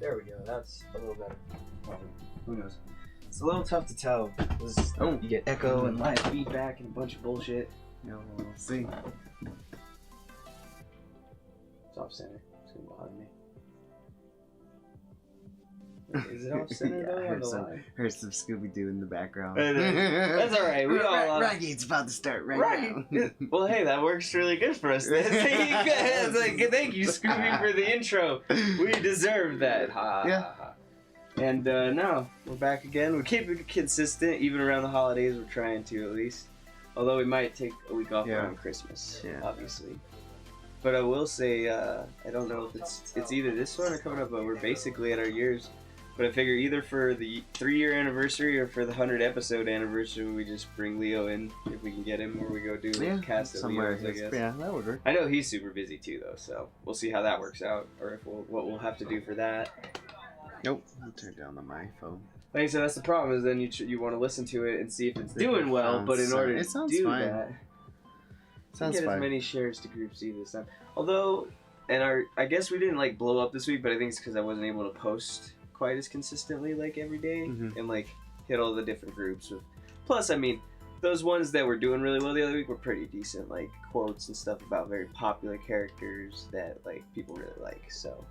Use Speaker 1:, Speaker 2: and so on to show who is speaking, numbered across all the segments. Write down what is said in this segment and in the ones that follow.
Speaker 1: There we go. That's a little better. Who knows? It's a little tough to tell. You get echo and live feedback and a bunch of bullshit.
Speaker 2: Yeah, we'll see.
Speaker 1: It's off center. It's gonna bother me. Is it off center though?
Speaker 2: Heard some Scooby Doo in the background.
Speaker 1: That's all right. We all
Speaker 2: Raggy's about to start right now.
Speaker 1: Well, hey, that works really good for us. It's like, thank you, Scooby, for the intro. We deserve that.
Speaker 2: Yeah.
Speaker 1: And now we're back again. We keep it consistent, even around the holidays. We're trying to, at least. Although we might take a week off around Christmas, obviously. But I will say, I don't know if it's either this one or coming up, but we're basically at our years. But I figure either for the 3-year anniversary or for the 100 episode anniversary, we just bring Leo in if we can get him, or we go do a cast of Leo's, I guess.
Speaker 2: Yeah, that would work.
Speaker 1: I know he's super busy too, though, so we'll see how that works out, or if what we'll have to do for that.
Speaker 2: Nope, I'll turn down on my phone.
Speaker 1: Like I said, that's the problem, is then you want to listen to it and see if it's doing well, but in order to do that,
Speaker 2: sounds
Speaker 1: get
Speaker 2: fine.
Speaker 1: as many shares to Group C this time. Although, I guess we didn't like blow up this week, but I think it's because I wasn't able to post quite as consistently like every day and like hit all the different groups with. Plus, I mean, those ones that were doing really well the other week were pretty decent, like quotes and stuff about very popular characters that like people really like. So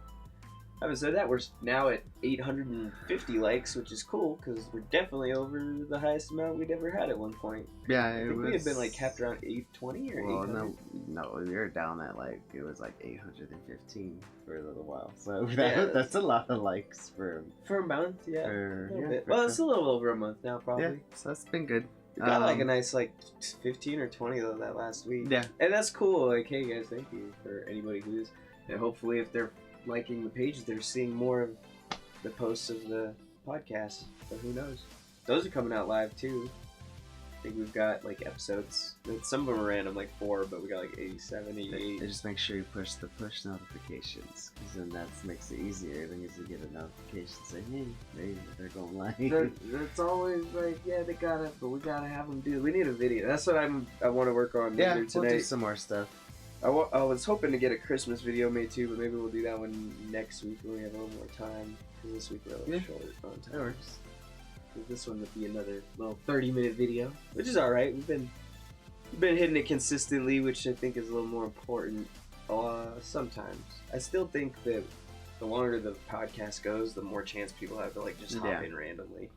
Speaker 1: having said that, we're now at 850 likes, which is cool because we're definitely over the highest amount we'd ever had at one point.
Speaker 2: Yeah,
Speaker 1: I think we had been like capped around 820 or 800.
Speaker 2: No, we were down at like it was like 815 for a little while. So that's a lot of likes for
Speaker 1: a month. Yeah,
Speaker 2: for
Speaker 1: well, it's a little over a month now, probably.
Speaker 2: Yeah, so that's been good.
Speaker 1: We got like a nice like 15 or 20 though that last week.
Speaker 2: Yeah,
Speaker 1: and that's cool. Like, hey guys, thank you for anybody who is, and hopefully if they're liking the page, they're seeing more of the posts of the podcast. But who knows? Those are coming out live too. I think we've got like episodes. Some of them are random, like 4, but we got like 87, 88.
Speaker 2: Just make sure you push the push notifications, because then that makes it easier. Then you get a notification saying, hey, they're going live.
Speaker 1: That's always like, yeah, but we gotta have them do. We need a video. That's what I want to work on later tonight.
Speaker 2: We'll do some more stuff.
Speaker 1: I was hoping to get a Christmas video made too, but maybe we'll do that one next week when we have a little more time. Because this week we're a little short on time.
Speaker 2: That works.
Speaker 1: This one would be another little 30-minute video, which is all right. We've been hitting it consistently, which I think is a little more important. Sometimes I still think that the longer the podcast goes, the more chance people have to like just hop in randomly.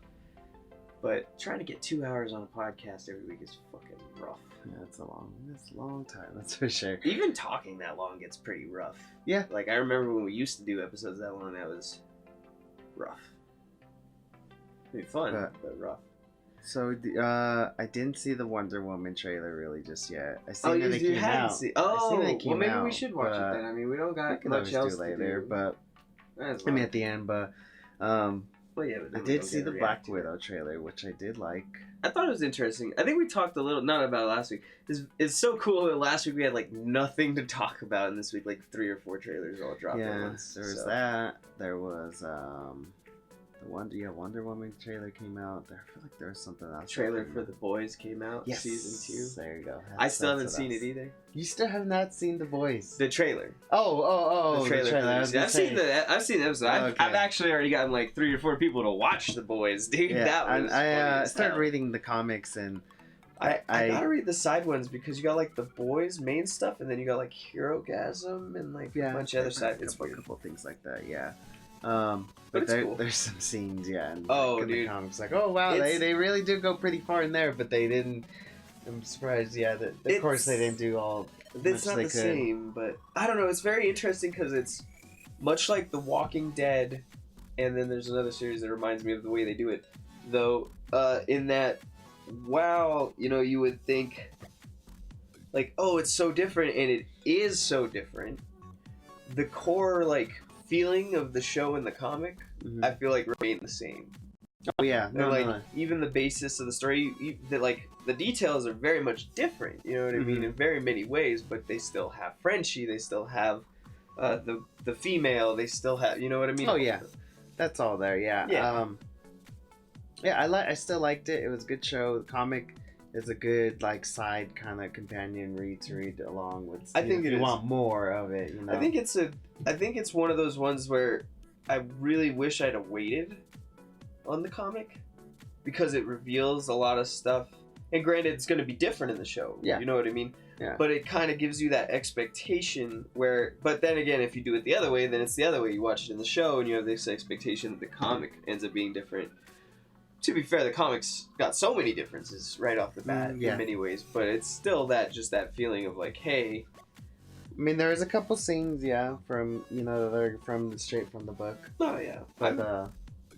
Speaker 1: But trying to get 2 hours on a podcast every week is fucking rough.
Speaker 2: Yeah, it's a long time, that's for sure.
Speaker 1: Even talking that long gets pretty rough.
Speaker 2: Yeah.
Speaker 1: Like, I remember when we used to do episodes that long, that was rough. I mean, fun, but rough.
Speaker 2: So, I didn't see the Wonder Woman trailer really just yet. I seen that it came out.
Speaker 1: Well, maybe we should watch it then. I mean, we don't got much else to do.
Speaker 2: But I mean, at the end, but I did see the Black Widow trailer, which I did like.
Speaker 1: I thought it was interesting. I think we talked a little, not about it last week. It's so cool that last week we had like nothing to talk about, and this week like 3 or 4 trailers all dropped at once.
Speaker 2: There was that. There was Wonder Woman trailer came out. I feel like there was something else.
Speaker 1: Trailer for The Boys came out.
Speaker 2: Yes.
Speaker 1: Season 2.
Speaker 2: There you go.
Speaker 1: I still haven't seen it either.
Speaker 2: You still have not seen The Boys?
Speaker 1: The trailer.
Speaker 2: Oh,
Speaker 1: the trailer. I've seen the episode. I've actually already gotten like 3 or 4 people to watch The Boys, dude.
Speaker 2: Yeah,
Speaker 1: that was
Speaker 2: I started reading the comics, and
Speaker 1: I gotta read the side ones because you got like The Boys main stuff, and then you got like Herogasm and like a bunch of other side. It's
Speaker 2: a couple things like that, yeah. But
Speaker 1: cool.
Speaker 2: There's some scenes, and
Speaker 1: in
Speaker 2: dude.
Speaker 1: The
Speaker 2: comics, like, oh wow, they really do go pretty far in there, but they didn't. I'm surprised, of course they didn't do all.
Speaker 1: It's not the same, but I don't know. It's very interesting because it's much like The Walking Dead, and then there's another series that reminds me of the way they do it, though. In that, wow, you would think, like, oh, it's so different, and it is so different. The core, like, feeling of the show and the comic, I feel like remain the same.
Speaker 2: Oh yeah, no.
Speaker 1: Even the basis of the story, the details are very much different. You know what I mean, in very many ways. But they still have Frenchie. They still have the female. They still have, you know what I mean.
Speaker 2: Oh yeah, that's all there. Yeah. I still liked it. It was a good show. The comic is a good like side kind of companion read to read along with.
Speaker 1: I think
Speaker 2: if you want more of it.
Speaker 1: I think it's one of those ones where I really wish I'd have waited on the comic because it reveals a lot of stuff. And granted, it's going to be different in the show.
Speaker 2: Yeah.
Speaker 1: You know what I mean?
Speaker 2: Yeah.
Speaker 1: But it kind of gives you that expectation where, but then again, if you do it the other way, then it's the other way. You watch it in the show and you have this expectation that the comic ends up being different. To be fair, the comics got so many differences right off the bat in many ways, but it's still that feeling of like, hey.
Speaker 2: I mean, there's a couple scenes, from, they're straight from the book.
Speaker 1: Oh, yeah.
Speaker 2: But,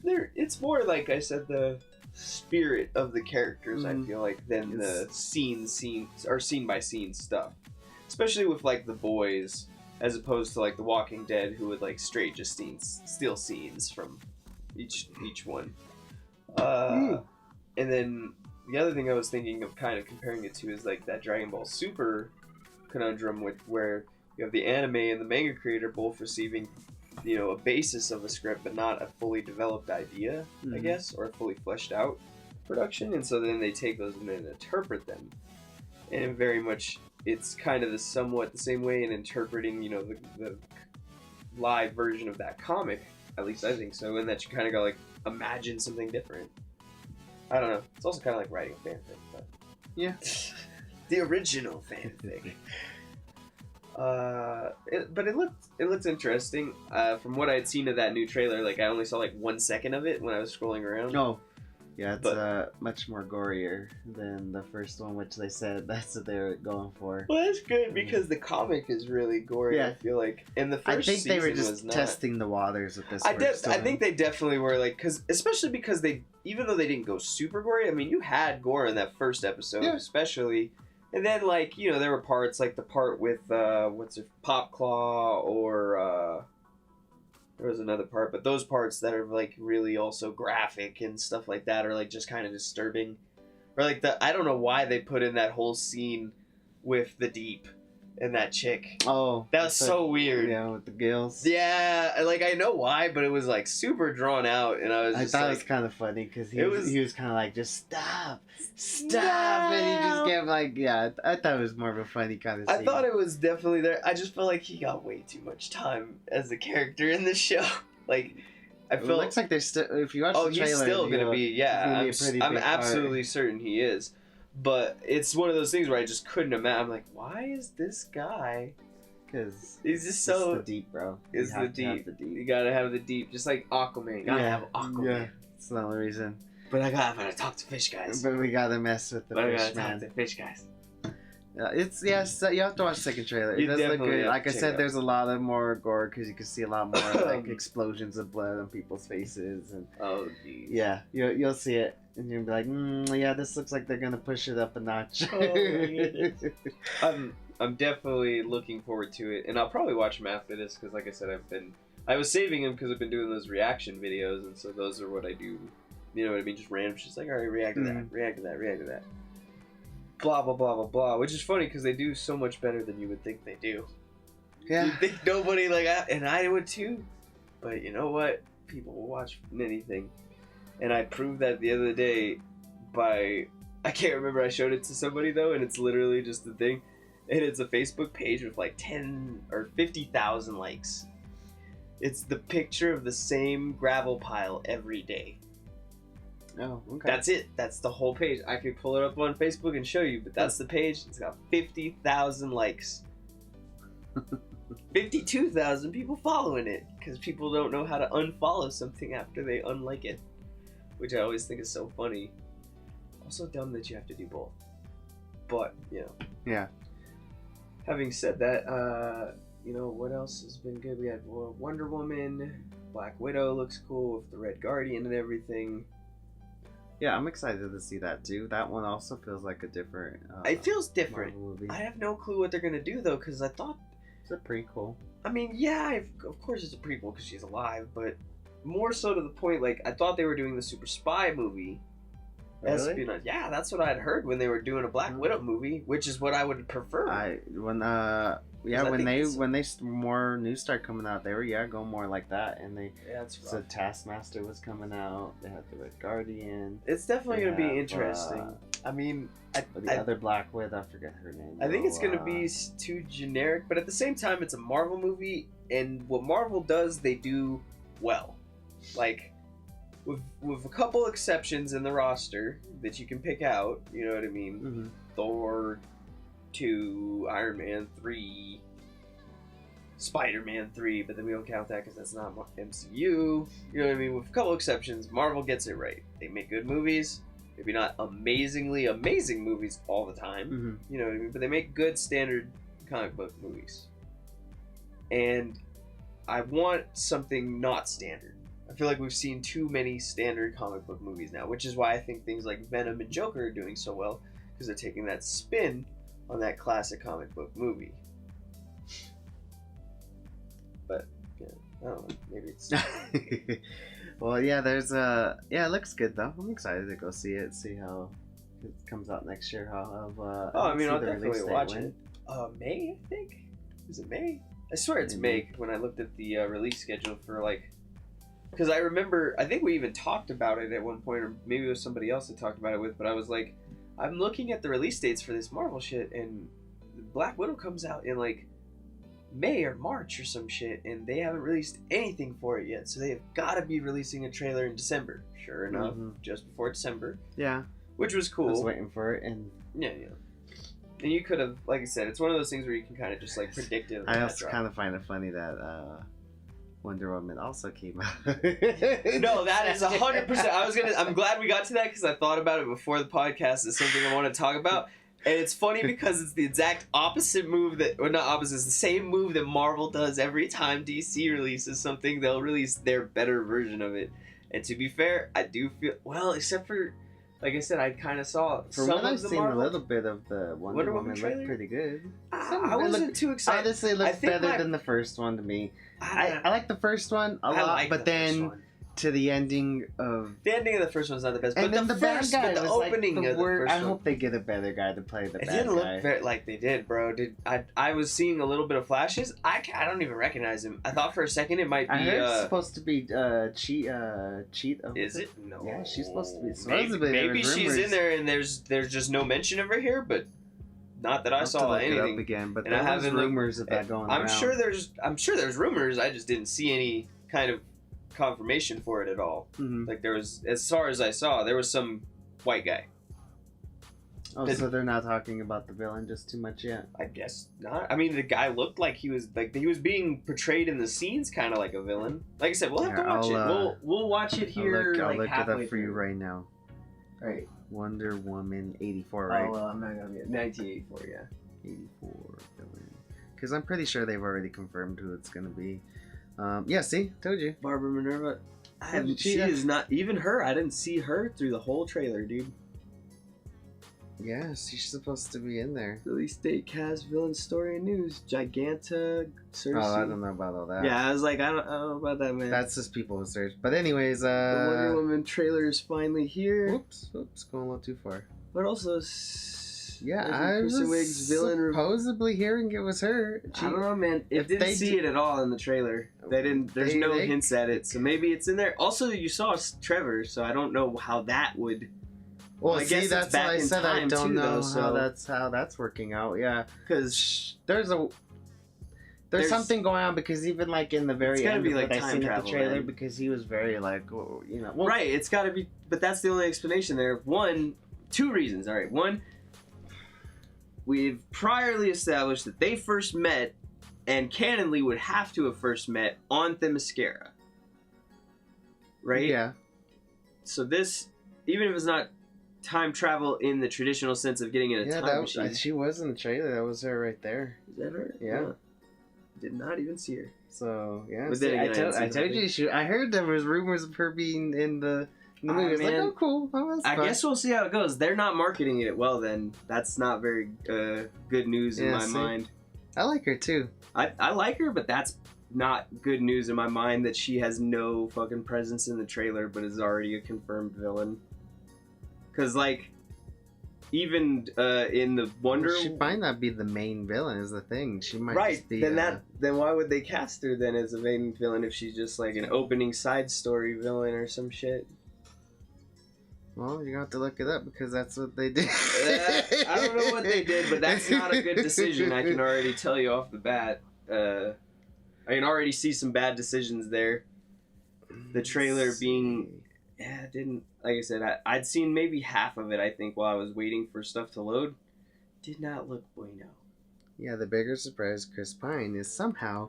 Speaker 1: it's more like I said, the spirit of the characters, I feel like, than the scene by scene stuff. Especially with like the boys, as opposed to like the Walking Dead, who would like straight just steal scenes from each one. And then the other thing I was thinking of kind of comparing it to is like that Dragon Ball Super conundrum where you have the anime and the manga creator both receiving a basis of a script but not a fully developed idea, I guess, or a fully fleshed out production, and so then they take those and then interpret them. And very much it's kind of somewhat the same way in interpreting the live version of that comic, at least I think so, in that you kind of go like imagine something different. I don't know, it's also kind of like writing a fanfic, but
Speaker 2: yeah.
Speaker 1: The original fanfic. But it looked interesting. From what I had seen of that new trailer, like I only saw like 1 second of it when I was scrolling around.
Speaker 2: Oh, yeah, it's much more gorier than the first one, which they said that's what they were going for.
Speaker 1: Well, that's good because the comic is really gory.
Speaker 2: Yeah.
Speaker 1: I feel like, and the first
Speaker 2: I think they were
Speaker 1: season
Speaker 2: just
Speaker 1: was not.
Speaker 2: testing the waters with this.
Speaker 1: I think they definitely were, like, especially because even though they didn't go super gory, I mean, you had gore in that first episode, especially. And then, like, there were parts, like the part with, Pop Claw, or, there was another part, but those parts that are, like, really also graphic and stuff like that are, like, just kind of disturbing. Or, like, I don't know why they put in that whole scene with the Deep and that chick.
Speaker 2: Oh.
Speaker 1: That was so weird.
Speaker 2: Yeah, with the gills.
Speaker 1: Yeah, like, I know why, but it was, like, super drawn out, and I
Speaker 2: thought it was kind of funny, because he was kind of like, just stop, and he just kept, like, I thought it was more of a funny kind of scene.
Speaker 1: I thought it was definitely there. I just felt like he got way too much time as a character in the show. Like, I feel... It
Speaker 2: looks like there's still... If you watch the trailer...
Speaker 1: he's still going to be... I'm absolutely certain he is. But it's one of those things where I just couldn't imagine. I'm like, why is this guy...
Speaker 2: Because
Speaker 1: he's just so...
Speaker 2: It's the Deep, bro.
Speaker 1: It's the Deep. You gotta have the Deep. Just like Aquaman. You gotta have Aquaman.
Speaker 2: Yeah, it's the only reason.
Speaker 1: But I gotta talk to fish guys.
Speaker 2: But we gotta mess with the fish, man.
Speaker 1: Talk to fish guys.
Speaker 2: So you have to watch the second trailer. It does look good. Like I said, there's a lot of more gore because you can see a lot more like explosions of blood on people's faces and.
Speaker 1: Oh geez.
Speaker 2: Yeah, you'll see it and you'll be like, yeah, this looks like they're gonna push it up a notch.
Speaker 1: Oh my goodness. I'm definitely looking forward to it, and I'll probably watch them after this because, like I said, I was saving them because I've been doing those reaction videos, and so those are what I do. You know what I mean? Just random. Just like, all right, react to that, react to that, react to that. Blah blah blah blah blah. Which is funny because they do so much better than you would think they do.
Speaker 2: Yeah.
Speaker 1: You'd think nobody and I would too, but you know what? People will watch anything, and I proved that the other day by I can't remember. I showed it to somebody though, and it's literally just the thing. And it's a Facebook page with like 10 or 50,000 likes. It's the picture of the same gravel pile every day.
Speaker 2: Oh, okay.
Speaker 1: That's it. That's the whole page. I could pull it up on Facebook and show you, but that's the page. It's got 50,000 likes. 52,000 people following it because people don't know how to unfollow something after they unlike it, which I always think is so funny. Also dumb that you have to do both. But,
Speaker 2: Yeah.
Speaker 1: Having said that, what else has been good? We had Wonder Woman, Black Widow looks cool with the Red Guardian and everything.
Speaker 2: Yeah, I'm excited to see that too. That one also feels like a different...
Speaker 1: it feels different.
Speaker 2: Movie.
Speaker 1: I have no clue what they're going to do though, because I thought...
Speaker 2: It's a prequel.
Speaker 1: I mean, yeah, of course it's a prequel because she's alive, but more so to the point, like, I thought they were doing the Super Spy movie.
Speaker 2: Really?
Speaker 1: Espionage. Yeah, that's what I had heard when they were doing a Black Widow movie, which is what I would prefer.
Speaker 2: When more news start coming out, they were go more like that, and so Taskmaster was coming out. They had the Red Guardian.
Speaker 1: It's definitely going to be interesting. I mean,
Speaker 2: the other Black Widow, I forget her name.
Speaker 1: I think it's going to be too generic, but at the same time, it's a Marvel movie, and what Marvel does, they do well. Like, with a couple exceptions in the roster that you can pick out, you know what I mean?
Speaker 2: Mm-hmm.
Speaker 1: Thor 2, Iron Man 3, Spider-Man 3, but then we don't count that because that's not MCU. You know what I mean? With a couple exceptions, Marvel gets it right. They make good movies. Maybe not amazingly amazing movies all the time.
Speaker 2: Mm-hmm.
Speaker 1: You know what I mean? But they make good standard comic book movies. And I want something not standard. I feel like we've seen too many standard comic book movies now, which is why I think things like Venom and Joker are doing so well, because they're taking that spin on that classic comic book movie. But, yeah, I don't know. Maybe it's...
Speaker 2: Well, yeah, there's it looks good though. I'm excited to go see it, see how it comes out next year.
Speaker 1: I'll definitely watch it. May, I think? Is it May? I swear it's May when I looked at the release schedule for, like... Because I remember, I think we even talked about it at one point, or maybe it was somebody else that talked about it with, but I was like, I'm looking at the release dates for this Marvel shit, and Black Widow comes out in, like, May or March or some shit, and they haven't released anything for it yet, so they have got to be releasing a trailer in December. Sure enough, just before December.
Speaker 2: Yeah.
Speaker 1: Which was cool.
Speaker 2: I was waiting for it, and...
Speaker 1: Yeah. And you could have, like I said, it's one of those things where you can kind of just, like, predict it.
Speaker 2: I also kind of find it funny that, Wonder Woman also came out.
Speaker 1: No, that is 100%. I'm glad we got to that because I thought about it before the podcast. It's something I want to talk about. And it's funny because it's the exact opposite move not opposite, it's the same move that Marvel does every time DC releases something. They'll release their better version of it. And to be fair, I do feel, well, except for, like I said, I kind of saw
Speaker 2: from
Speaker 1: some
Speaker 2: what I've
Speaker 1: of the
Speaker 2: seen
Speaker 1: Marvel,
Speaker 2: a little bit of the Wonder Woman
Speaker 1: trailer
Speaker 2: looked pretty good.
Speaker 1: I wasn't too excited.
Speaker 2: Honestly, it looks better than the first one to me. I like the first one a lot, but then to the ending of...
Speaker 1: The ending of the first one's not the best, but
Speaker 2: then
Speaker 1: the first,
Speaker 2: bad guy
Speaker 1: but the opening
Speaker 2: like
Speaker 1: of the first
Speaker 2: I
Speaker 1: one...
Speaker 2: hope they get a better guy to play the bad guy.
Speaker 1: It didn't look like they did, bro. I was seeing a little bit of flashes. I don't even recognize him. I thought for a second it might be...
Speaker 2: I heard it's supposed to be Cheat.
Speaker 1: Is it? No.
Speaker 2: Yeah, she's supposed to be.
Speaker 1: Maybe she's in there and there's just no mention of her here, but... Not that I saw anything.
Speaker 2: It up again, but
Speaker 1: and
Speaker 2: there was rumors of that going around.
Speaker 1: I'm sure there's rumors. I just didn't see any kind of confirmation for it at all.
Speaker 2: Mm-hmm.
Speaker 1: Like there was, as far as I saw, there was some white guy.
Speaker 2: Oh, so they're not talking about the villain just too much yet?
Speaker 1: I guess not. I mean, the guy looked like he was being portrayed in the scenes kind of like a villain. Like I said, we'll have to watch it. We'll watch it here.
Speaker 2: I'll look it up for
Speaker 1: through.
Speaker 2: you right now.
Speaker 1: All right.
Speaker 2: Wonder Woman 84, right?
Speaker 1: Oh, well, I'm not going to be 1984, yeah.
Speaker 2: 84 villain. Because I'm pretty sure they've already confirmed who it's going to be. Yeah, see? Told you.
Speaker 1: Barbara Minerva. She is not, even her, I didn't see her through the whole trailer, dude.
Speaker 2: Yeah, she's supposed to be in there.
Speaker 1: Release date, cast, villain, story, and news. Giganta, Cersei.
Speaker 2: Oh, I don't know about all that.
Speaker 1: Yeah, I was like, I don't know about that, man.
Speaker 2: That's just people who search. But anyways,
Speaker 1: the Wonder Woman trailer is finally here.
Speaker 2: Oops, going a little too far.
Speaker 1: But also,
Speaker 2: yeah, I was supposedly hearing it was her.
Speaker 1: I don't know, man. It didn't see it at all in the trailer. They didn't. There's no hints at it, so maybe it's in there. Also, you saw Trevor, so I don't know how that would.
Speaker 2: Well, I guess that's why I said I don't know how that's working out. Yeah,
Speaker 1: because
Speaker 2: there's something going on, because even like in the very end of what I seen in the trailer, because he was very like, you know, well,
Speaker 1: right. It's got to be, but that's the only explanation there. Two reasons. All right, one, we've priorly established that they first met, and canonly would have to have first met on Themyscira. Right.
Speaker 2: Yeah.
Speaker 1: So this, even if it's not time travel in the traditional sense of getting in a time machine.
Speaker 2: She was in the trailer. That was her right there.
Speaker 1: Is that her?
Speaker 2: Yeah.
Speaker 1: Did not even see her.
Speaker 2: So, yeah.
Speaker 1: But then again,
Speaker 2: I told you, I heard there was rumors of her being in the movie. I was like, oh, cool.
Speaker 1: I guess we'll see how it goes. They're not marketing it well, then. That's not very good news in my mind.
Speaker 2: I like her, too.
Speaker 1: I like her, but that's not good news in my mind that she has no fucking presence in the trailer, but is already a confirmed villain. Because, like, even in the Wonder...
Speaker 2: She might not be the main villain, is the thing. She might just be...
Speaker 1: Then why would they cast her, then, as a main villain if she's just, like, an opening side story villain or some shit?
Speaker 2: Well, you have to look it up, because that's what they did.
Speaker 1: I don't know what they did, but that's not a good decision. I can already tell you off the bat. I can already see some bad decisions there. the trailer being, didn't, like I said, I'd seen maybe half of it, I think, while I was waiting for stuff to load. Did not look bueno.
Speaker 2: Yeah, the bigger surprise, Chris Pine is somehow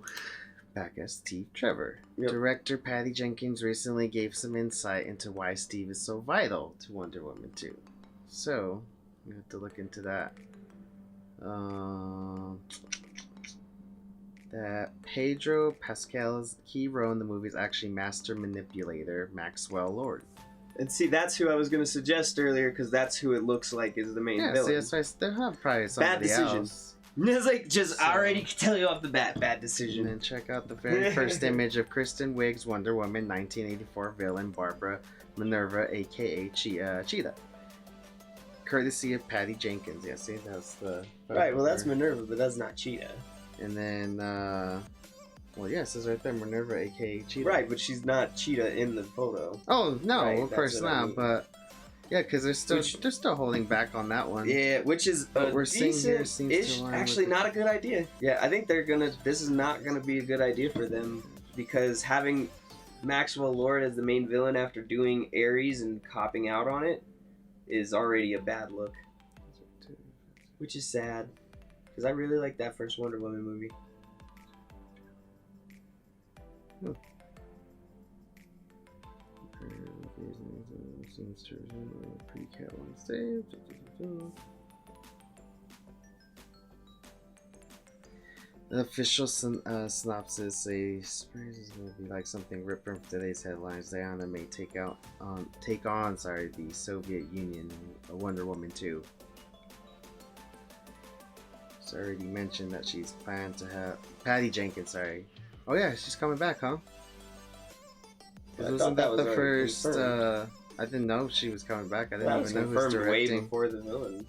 Speaker 2: back as Steve Trevor.
Speaker 1: Yep.
Speaker 2: Director Patty Jenkins recently gave some insight into why Steve is so vital to Wonder Woman 2. So, we have to look into that. That Pedro Pascal's key role in the movie is actually Master Manipulator Maxwell Lord.
Speaker 1: And see, that's who I was going to suggest earlier, because that's who it looks like is the main villain.
Speaker 2: See, they'll have probably somebody
Speaker 1: Bad decision.
Speaker 2: else.
Speaker 1: It's like, just already can tell you off the bat, bad decision.
Speaker 2: And then check out the very first image of Kristen Wiig's Wonder Woman 1984 villain Barbara Minerva, aka Cheetah. Courtesy of Patty Jenkins. Yeah, see, that's the...
Speaker 1: Right, well, that's Minerva, but that's not Cheetah.
Speaker 2: And then, well, yeah, it says right there, Minerva, aka Cheetah.
Speaker 1: Right, but she's not Cheetah in the photo.
Speaker 2: Oh, no,
Speaker 1: right,
Speaker 2: of course not, but... Yeah, because they're still holding back on that one.
Speaker 1: Yeah, which is
Speaker 2: we're seeing here seems to
Speaker 1: actually not a good idea. Yeah, I think this is not gonna be a good idea for them, because having Maxwell Lord as the main villain after doing Ares and copping out on it is already a bad look. Which is sad, because I really like that first Wonder Woman movie.
Speaker 2: Seems to resume a pre-cat on stage. The official synopsis says this will be like something ripped from today's headlines. Diana may take on the Soviet Union in Wonder Woman 2. It's already mentioned that she's planned to have Patty Jenkins. Sorry. Oh yeah, she's coming back, huh? Wasn't that the first? I didn't know she was coming back. I didn't even know who was directing.
Speaker 1: Way before the villain.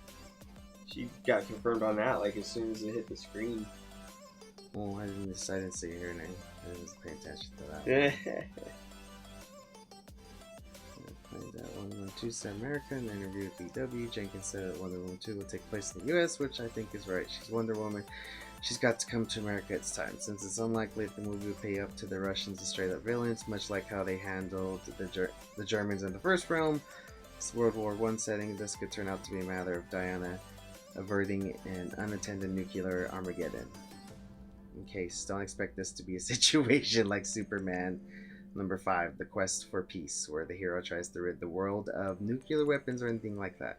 Speaker 1: She got confirmed on that like as soon as it hit the screen.
Speaker 2: Oh, I didn't see her name. I didn't pay attention to that. Played that Wonder Woman 2 to America in an interview with BW. Jenkins said that Wonder Woman 2 will take place in the US, which I think is right. She's Wonder Woman. She's got to come to America. It's time, since it's unlikely that the movie will pay up to the Russians as straight-up villains, much like how they handled the Germans in the first film. This World War I setting, this could turn out to be a matter of Diana averting an unattended nuclear Armageddon. In case, don't expect this to be a situation like Superman number 5, The Quest for Peace, where the hero tries to rid the world of nuclear weapons or anything like that.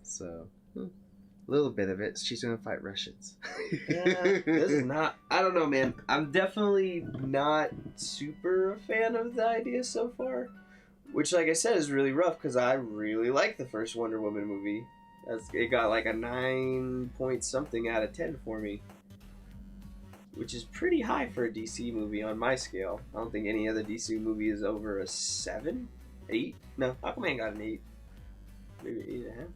Speaker 2: So, a little bit of it. She's gonna fight Russians.
Speaker 1: Yeah, this is not... I don't know, man. I'm definitely not super a fan of the idea so far. Which, like I said, is really rough, because I really like the first Wonder Woman movie. It got like a 9 point something out of 10 for me. Which is pretty high for a DC movie on my scale. I don't think any other DC movie is over a 7? 8? No, Aquaman got an 8. Maybe 8.5.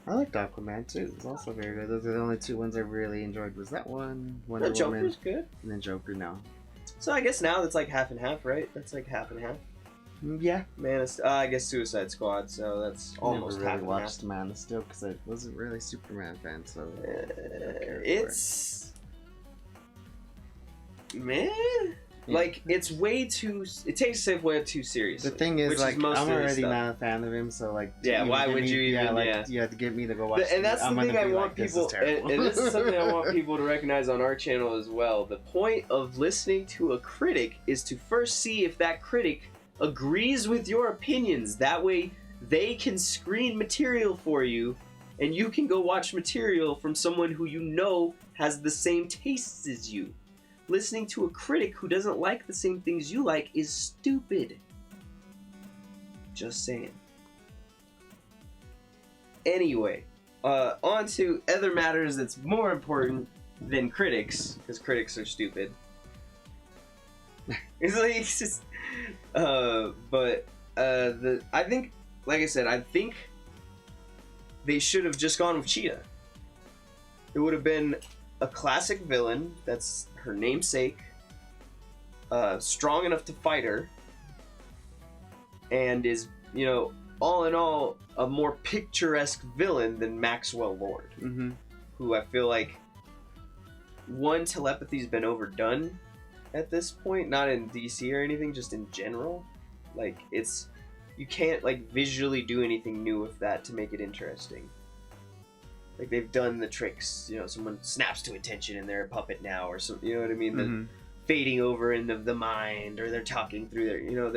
Speaker 2: I liked Aquaman too. It's also very good. Those are the only 2 ones I really enjoyed. Was that one? Wonder Woman.
Speaker 1: Joker's good.
Speaker 2: And then Joker, no.
Speaker 1: So I guess now that's like half and half, right? That's like half and half.
Speaker 2: Yeah.
Speaker 1: I guess Suicide Squad, so that's almost half and half.
Speaker 2: I never really watched Man of Steel because I wasn't really a Superman fan, so...
Speaker 1: it's... Man, like it's way too. It takes itself way too seriously.
Speaker 2: The thing is, like, I'm already not a fan of him, so like,
Speaker 1: yeah. Why would you even?
Speaker 2: You have to get me to go watch.
Speaker 1: And that's the thing I want people. And this is something I want people to recognize on our channel as well. The point of listening to a critic is to first see if that critic agrees with your opinions. That way, they can screen material for you, and you can go watch material from someone who you know has the same tastes as you. Listening to a critic who doesn't like the same things you like is stupid. Just saying. Anyway, on to other matters that's more important than critics, because critics are stupid. It's just, I think, like I said, I think they should have just gone with Cheetah. It would have been a classic villain that's her namesake, strong enough to fight her, and is, all in all, a more picturesque villain than Maxwell Lord, who I feel like, one, telepathy's been overdone at this point, not in DC or anything, just in general. Like, you can't like visually do anything new with that to make it interesting. Like, they've done the tricks, you know, someone snaps to attention and they're a puppet now, or some, you know what I mean? The fading over into the mind, or they're talking through their, you know,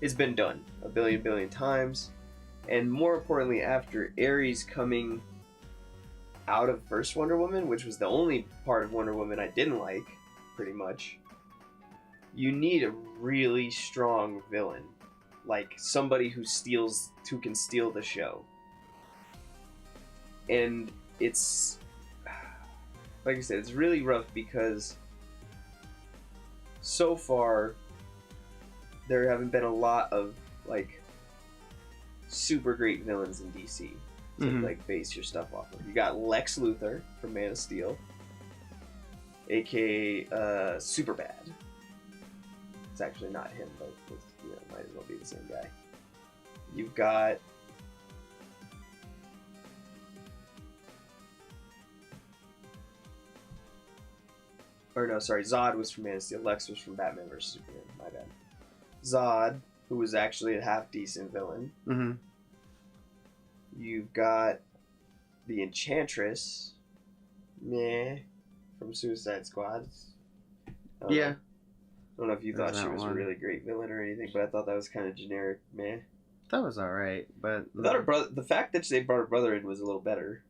Speaker 1: it's been done a billion times. And more importantly, after Ares coming out of first Wonder Woman, which was the only part of Wonder Woman I didn't like, pretty much, you need a really strong villain. Like, somebody who can steal the show. And it's, like I said, it's really rough because so far there haven't been a lot of like super great villains in DC to like base your stuff off of. You got Lex Luthor from Man of Steel, aka Superbad. It's actually not him, but you know, might as well be the same guy. You've got Zod was from Man of Steel. Lex was from Batman vs Superman. My bad. Zod, who was actually a half decent villain. You've got the Enchantress, from Suicide Squad. I don't know if you thought she was a really great villain or anything, but I thought that was kind of generic.
Speaker 2: That was alright, but
Speaker 1: I thought her brother. The fact that they brought her brother in was a little better.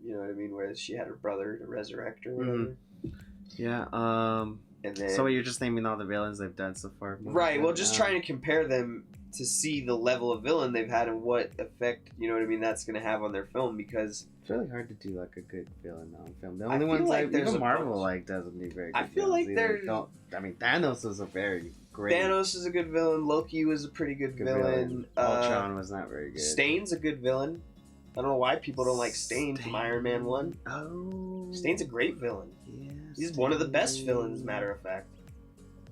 Speaker 1: You know what I mean? Whereas she had her brother to resurrect or whatever.
Speaker 2: Yeah.
Speaker 1: And then,
Speaker 2: so you're just naming all the villains they've done so far,
Speaker 1: right? Well, just trying to compare them to see the level of villain they've had and what effect, you know what I mean, that's going to have on their film, because
Speaker 2: it's really hard to do like a good villain on film. The only ones like even Marvel like doesn't do very good.
Speaker 1: I feel like they're.
Speaker 2: I mean, Thanos was a very great.
Speaker 1: Thanos is a good villain. Loki was a pretty good villain.
Speaker 2: Ultron was not very good.
Speaker 1: Stane's a good villain. I don't know why people don't like Stain from Iron Man 1.
Speaker 2: Oh.
Speaker 1: Stane's a great villain.
Speaker 2: Yeah,
Speaker 1: he's one of the best villains, matter of fact.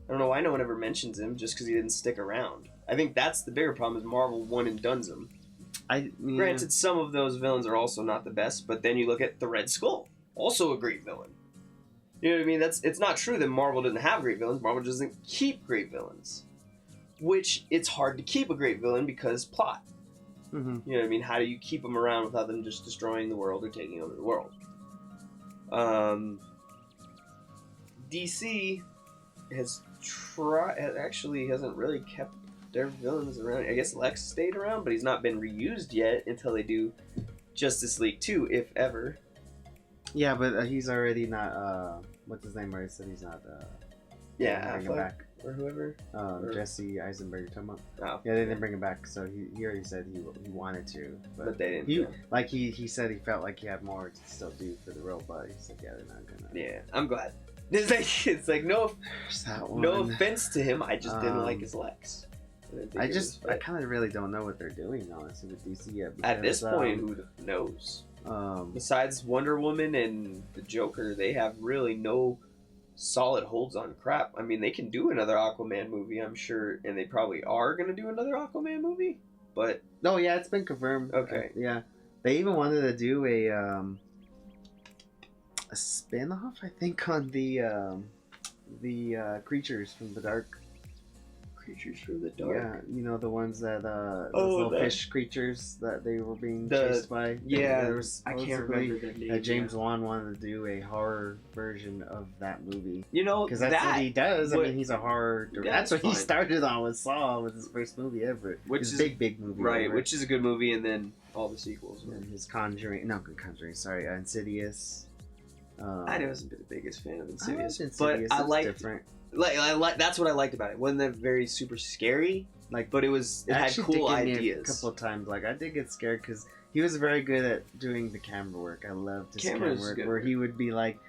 Speaker 1: I don't know why no one ever mentions him, just because he didn't stick around. I think that's the bigger problem, is Marvel one and dones him. Granted, some of those villains are also not the best, but then you look at the Red Skull, also a great villain. You know what I mean? It's not true that Marvel doesn't have great villains. Marvel doesn't keep great villains. Which, it's hard to keep a great villain because plot. You know what I mean? How do you keep them around without them just destroying the world or taking over the world? DC hasn't really kept their villains around. I guess Lex stayed around, but he's not been reused yet until they do Justice League 2, if ever.
Speaker 2: Yeah, but he's already not, what's his name already said he's not, bring him back.
Speaker 1: Or whoever?
Speaker 2: Jesse Eisenberg, you're talking about?
Speaker 1: Oh.
Speaker 2: Yeah, they didn't bring him back, so he already said he wanted to.
Speaker 1: But they didn't.
Speaker 2: He said he felt like he had more to still do for the role, but he said, yeah, they're not gonna.
Speaker 1: Yeah, I'm glad. It's like no offense to him, I just didn't like his Lex.
Speaker 2: I kind of really don't know what they're doing, honestly, with DC yet. Because,
Speaker 1: at this point, who knows? Besides Wonder Woman and the Joker, they have really no solid holds on crap. I mean, they can do another Aquaman movie, I'm sure, and they probably are going to do another Aquaman movie, but...
Speaker 2: Oh, yeah, it's been confirmed.
Speaker 1: Okay.
Speaker 2: Yeah. They even wanted to do a spin-off, I think, on the creatures from the dark.
Speaker 1: Creatures from the dark?
Speaker 2: Yeah, you know, the ones that, little fish creatures that they were being chased by.
Speaker 1: Yeah, I can't remember their name.
Speaker 2: James Wan wanted to do a horror version of that movie.
Speaker 1: You know,
Speaker 2: because that's what he does. I mean, he's a horror director. That's what he started on with Saw, with his first movie ever. Which is a big movie.
Speaker 1: Right, which is a good movie, and then all the sequels.
Speaker 2: And his Insidious.
Speaker 1: I wasn't the biggest fan of Insidious,
Speaker 2: but
Speaker 1: I liked
Speaker 2: different.
Speaker 1: Like that's what I liked about it. It wasn't that very super scary, but it had cool ideas.
Speaker 2: A couple of times, like I did get scared because he was very good at doing the camera work. I loved his camera work, where he would be like,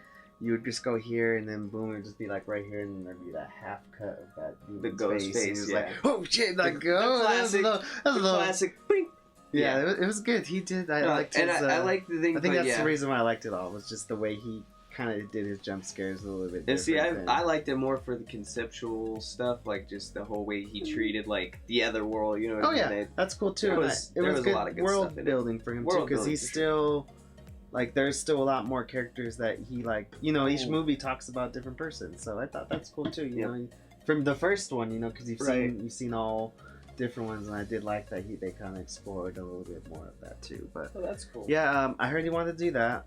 Speaker 2: you would just go here and then boom, it would just be like right here, and there'd be that half cut of that
Speaker 1: the ghost face.
Speaker 2: Was like, oh shit, like
Speaker 1: the classic.
Speaker 2: Yeah, it was good. He did. I liked his.
Speaker 1: And I liked the thing.
Speaker 2: I think that's the reason why I liked it all, was just the way he kind of did his jump scares a little bit.
Speaker 1: And see, I liked it more for the conceptual stuff, like just the whole way he treated like the other world. You know?
Speaker 2: That's cool too. It was
Speaker 1: a
Speaker 2: good
Speaker 1: lot of good
Speaker 2: world
Speaker 1: stuff in
Speaker 2: building for him too, because he's still Like, there's still a lot more characters that he, like, you know, each
Speaker 1: Cool.
Speaker 2: movie talks about different persons. So I thought that's cool too. You
Speaker 1: Yep.
Speaker 2: know, from the first one, you know, because
Speaker 1: Right.
Speaker 2: you've seen all different ones, and I did like that they kind of explored a little bit more of that too. But
Speaker 1: Oh, that's cool.
Speaker 2: yeah, I heard he wanted to do that.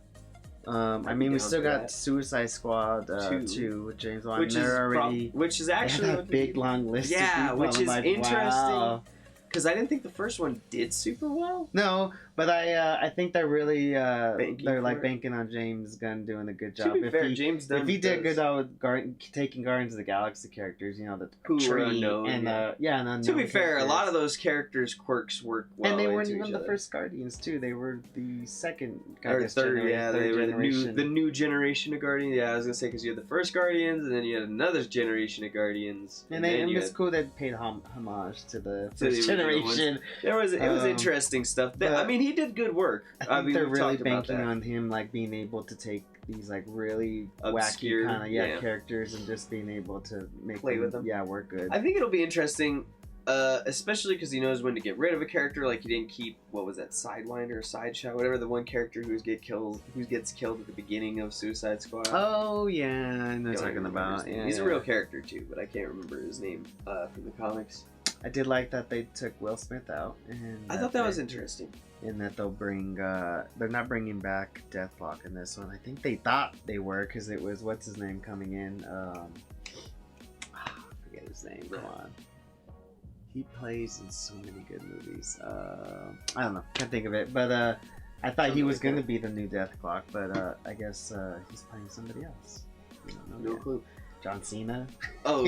Speaker 2: I mean, we
Speaker 1: down
Speaker 2: still
Speaker 1: for
Speaker 2: got
Speaker 1: that.
Speaker 2: Suicide Squad
Speaker 1: 2.
Speaker 2: 2 with James Wan.
Speaker 1: Which is
Speaker 2: They're already
Speaker 1: which is
Speaker 2: they
Speaker 1: actually
Speaker 2: have a big long list.
Speaker 1: Yeah,
Speaker 2: of people.
Speaker 1: which
Speaker 2: I'm
Speaker 1: is
Speaker 2: like,
Speaker 1: interesting.
Speaker 2: wow.
Speaker 1: Because I didn't think the first one did super well.
Speaker 2: No, but I think they're really
Speaker 1: Banking
Speaker 2: they're
Speaker 1: for
Speaker 2: like
Speaker 1: it.
Speaker 2: banking on James Gunn doing a good
Speaker 1: To
Speaker 2: job.
Speaker 1: be fair, James Dunn
Speaker 2: if he did
Speaker 1: does-
Speaker 2: good out with taking Guardians of the Galaxy characters, you know, the
Speaker 1: Who were
Speaker 2: tree
Speaker 1: unknown,
Speaker 2: and
Speaker 1: yeah.
Speaker 2: and
Speaker 1: To be
Speaker 2: unknown
Speaker 1: fair, a lot
Speaker 2: characters.
Speaker 1: of those characters' quirks work well.
Speaker 2: and they weren't
Speaker 1: into
Speaker 2: even
Speaker 1: each
Speaker 2: the
Speaker 1: other.
Speaker 2: first Guardians too. They were the second, I
Speaker 1: Or
Speaker 2: guess,
Speaker 1: third, yeah, they were
Speaker 2: generation.
Speaker 1: the new generation of Guardians. Yeah, I was gonna say because you had the first Guardians, and then you had another generation of Guardians,
Speaker 2: and
Speaker 1: then you
Speaker 2: it's
Speaker 1: had,
Speaker 2: cool that paid homage to the
Speaker 1: To the
Speaker 2: first
Speaker 1: original
Speaker 2: generation.
Speaker 1: it was
Speaker 2: Um,
Speaker 1: interesting stuff.
Speaker 2: but
Speaker 1: I mean, he did good work.
Speaker 2: I think they're
Speaker 1: we've
Speaker 2: really
Speaker 1: talked about
Speaker 2: banking
Speaker 1: that.
Speaker 2: on him, like being able to take these like really
Speaker 1: Obscure,
Speaker 2: wacky kind of
Speaker 1: yeah.
Speaker 2: characters and just being able to make
Speaker 1: Play with them.
Speaker 2: Yeah, work good.
Speaker 1: I think it'll be interesting, especially because he knows when to get rid of a character. Like he didn't keep what was that sideline or side shot, whatever the one character who gets killed at the beginning of Suicide Squad.
Speaker 2: Oh yeah, I know what
Speaker 1: Don't
Speaker 2: you're talking
Speaker 1: remember
Speaker 2: about.
Speaker 1: his name.
Speaker 2: Yeah,
Speaker 1: He's a
Speaker 2: yeah.
Speaker 1: real character too, but I can't remember his name from the comics.
Speaker 2: I did like that they took Will Smith out, and
Speaker 1: I thought that was
Speaker 2: they-
Speaker 1: interesting.
Speaker 2: and that they'll bring. They're not bringing back Deathlock in this one. I think they thought they were because it was what's his name coming in. I forget his name. Come on. He plays in so many good movies. I don't know. Can't think of it. But I thought he
Speaker 1: Something
Speaker 2: was
Speaker 1: like
Speaker 2: going to
Speaker 1: that.
Speaker 2: be the new Deathlock, but I guess he's playing somebody else. We don't know
Speaker 1: No
Speaker 2: yet.
Speaker 1: clue.
Speaker 2: John Cena.
Speaker 1: Oh,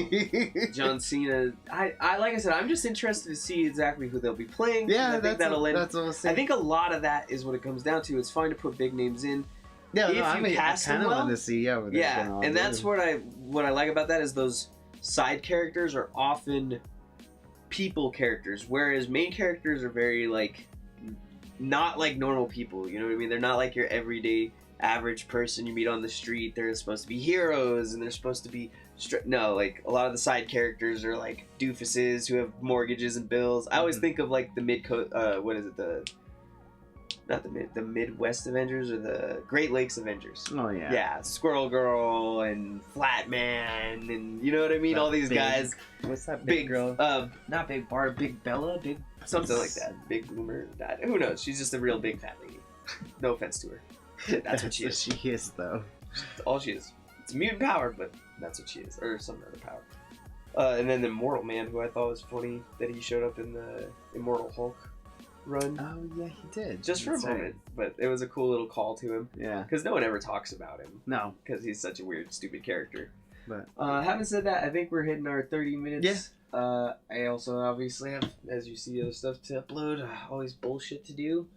Speaker 1: John Cena. I like I said, I'm just interested to see exactly who they'll be playing. 'cause
Speaker 2: Yeah,
Speaker 1: I think that'll end.
Speaker 2: that's what I was saying.
Speaker 1: I think a lot of that is what it comes down to. It's fine to put big names in.
Speaker 2: yeah,
Speaker 1: if
Speaker 2: no, I
Speaker 1: you
Speaker 2: mean, I
Speaker 1: cast
Speaker 2: kind
Speaker 1: him
Speaker 2: of
Speaker 1: well-
Speaker 2: wanted to see what they're
Speaker 1: Yeah,
Speaker 2: gonna
Speaker 1: and
Speaker 2: do.
Speaker 1: that's what I like about that is those side characters are often people characters, whereas main characters are very like not like normal people. You know what I mean? They're not like your everyday average person you meet on the street. They're supposed to be heroes, and they're supposed to be no, like a lot of the side characters are like doofuses who have mortgages and bills. I always
Speaker 2: Mhm.
Speaker 1: think of like the what is it, the Midwest Avengers or the Great Lakes Avengers.
Speaker 2: Oh yeah.
Speaker 1: Yeah, Squirrel Girl and Flat Man, and you know what I mean.
Speaker 2: That
Speaker 1: All these
Speaker 2: big-
Speaker 1: guys,
Speaker 2: What's that
Speaker 1: big
Speaker 2: girl?
Speaker 1: not Big Bar, Big Bella, Big something like that. Big Bloomer. Who knows? She's just a real big fat lady. No offense to her. That's what she is.
Speaker 2: She is though.
Speaker 1: All she is. It's mutant power, but that's what she is, or some other power. And then the Immortal Man, who I thought was funny that he showed up in the Immortal Hulk run,
Speaker 2: Oh yeah, he did.
Speaker 1: just for a
Speaker 2: That's right.
Speaker 1: moment. But it was a cool little call to him
Speaker 2: Yeah.
Speaker 1: because no one ever talks about him
Speaker 2: No,
Speaker 1: because he's such a weird, stupid character.
Speaker 2: but
Speaker 1: Having said that, I think we're hitting our 30 minutes. Yeah. I also obviously have, as you see, other stuff to upload. Always bullshit to do.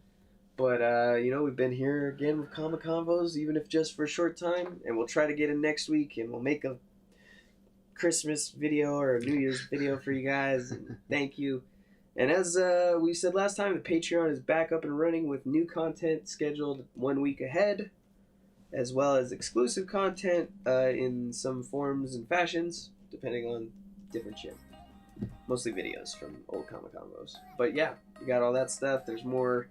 Speaker 1: But, we've been here again with Comiconvos, even if just for a short time. And we'll try to get in next week, and we'll make a Christmas video or a New Year's video for you guys. And thank you. And as we said last time, the Patreon is back up and running with new content scheduled 1 week ahead, as well as exclusive content in some forms and fashions, depending on different shit. Mostly videos from old Comiconvos. But yeah, we got all that stuff. There's more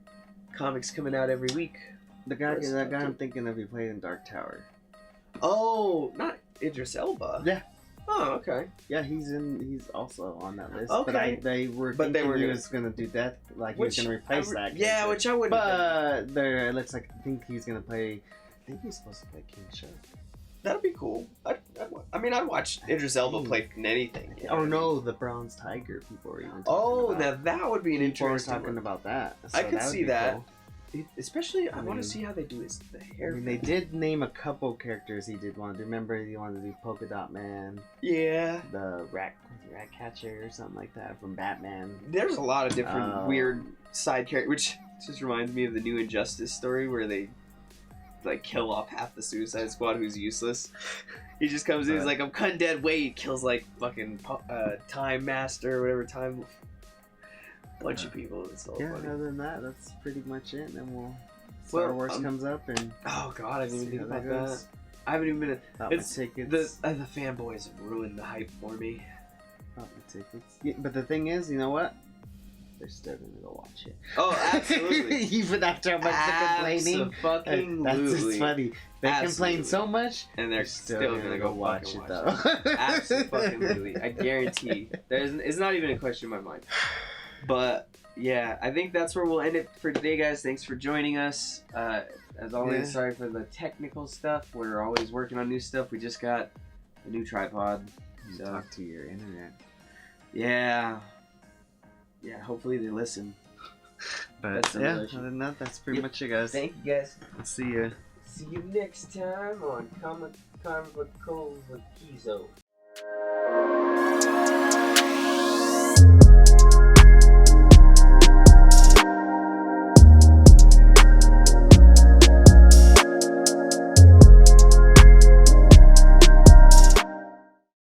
Speaker 1: comics coming out every week.
Speaker 2: the guy,
Speaker 1: That's
Speaker 2: that guy
Speaker 1: tough
Speaker 2: I'm thinking of, he played in Dark Tower.
Speaker 1: Oh, not Idris Elba.
Speaker 2: Yeah.
Speaker 1: Oh, okay.
Speaker 2: Yeah, he's also on that list.
Speaker 1: Okay.
Speaker 2: But they were
Speaker 1: But they
Speaker 2: thinking
Speaker 1: were
Speaker 2: he
Speaker 1: gonna-
Speaker 2: was gonna do that, like
Speaker 1: Which
Speaker 2: he was gonna replace
Speaker 1: I would-
Speaker 2: that.
Speaker 1: Yeah,
Speaker 2: character.
Speaker 1: which I wouldn't.
Speaker 2: But there, it looks like I think he's gonna play. I think he's supposed to play King Shark.
Speaker 1: That'd be cool. I'd watch Idris Elba play in anything. you know
Speaker 2: Oh
Speaker 1: what I mean?
Speaker 2: no, the Bronze Tiger people are even. Talking
Speaker 1: Oh,
Speaker 2: about.
Speaker 1: now that would be an
Speaker 2: People are
Speaker 1: interesting
Speaker 2: talking
Speaker 1: one.
Speaker 2: about that.
Speaker 1: I
Speaker 2: so
Speaker 1: could
Speaker 2: would
Speaker 1: see
Speaker 2: be
Speaker 1: that.
Speaker 2: cool.
Speaker 1: Especially, I want
Speaker 2: mean-
Speaker 1: to see how they do the
Speaker 2: I
Speaker 1: hair.
Speaker 2: mean, they did name a couple characters he did want to do. Remember, he wanted to do Polka Dot Man,
Speaker 1: Yeah.
Speaker 2: the rat catcher or something like that from Batman.
Speaker 1: There's a lot of different
Speaker 2: Um,
Speaker 1: weird side characters, which just reminds me of the new Injustice story where they like kill off half the Suicide Squad who's useless. He just comes in, he's like, I'm cutting dead weight, kills like fucking Time Master or whatever, time bunch of people. It's so
Speaker 2: Yeah,
Speaker 1: funny.
Speaker 2: other than that, that's pretty much it. And then Star
Speaker 1: Well,
Speaker 2: Wars comes up and
Speaker 1: Oh god, I didn't even
Speaker 2: see
Speaker 1: think
Speaker 2: how
Speaker 1: about
Speaker 2: that
Speaker 1: that.
Speaker 2: goes.
Speaker 1: I haven't even been.
Speaker 2: Bought my
Speaker 1: It's
Speaker 2: tickets.
Speaker 1: the fanboys have ruined the hype for me.
Speaker 2: Bought my tickets. Yeah, but the thing is, you know what? they're still gonna go watch it.
Speaker 1: Oh, absolutely.
Speaker 2: Even after a bunch of complaining. That's just funny. They complain so much,
Speaker 1: and they're still gonna go watch it though. Absolutely. I guarantee. It's not even a question in my mind. But yeah, I think that's where we'll end it for today, guys. Thanks for joining us. As always, sorry for the technical stuff. We're always working on new stuff. We just got a new tripod. So
Speaker 2: talk to your internet.
Speaker 1: Yeah, hopefully they listen.
Speaker 2: But other than that, that's pretty much it, guys.
Speaker 1: Thank you, guys.
Speaker 2: See ya.
Speaker 1: See you next time on Comiconvos.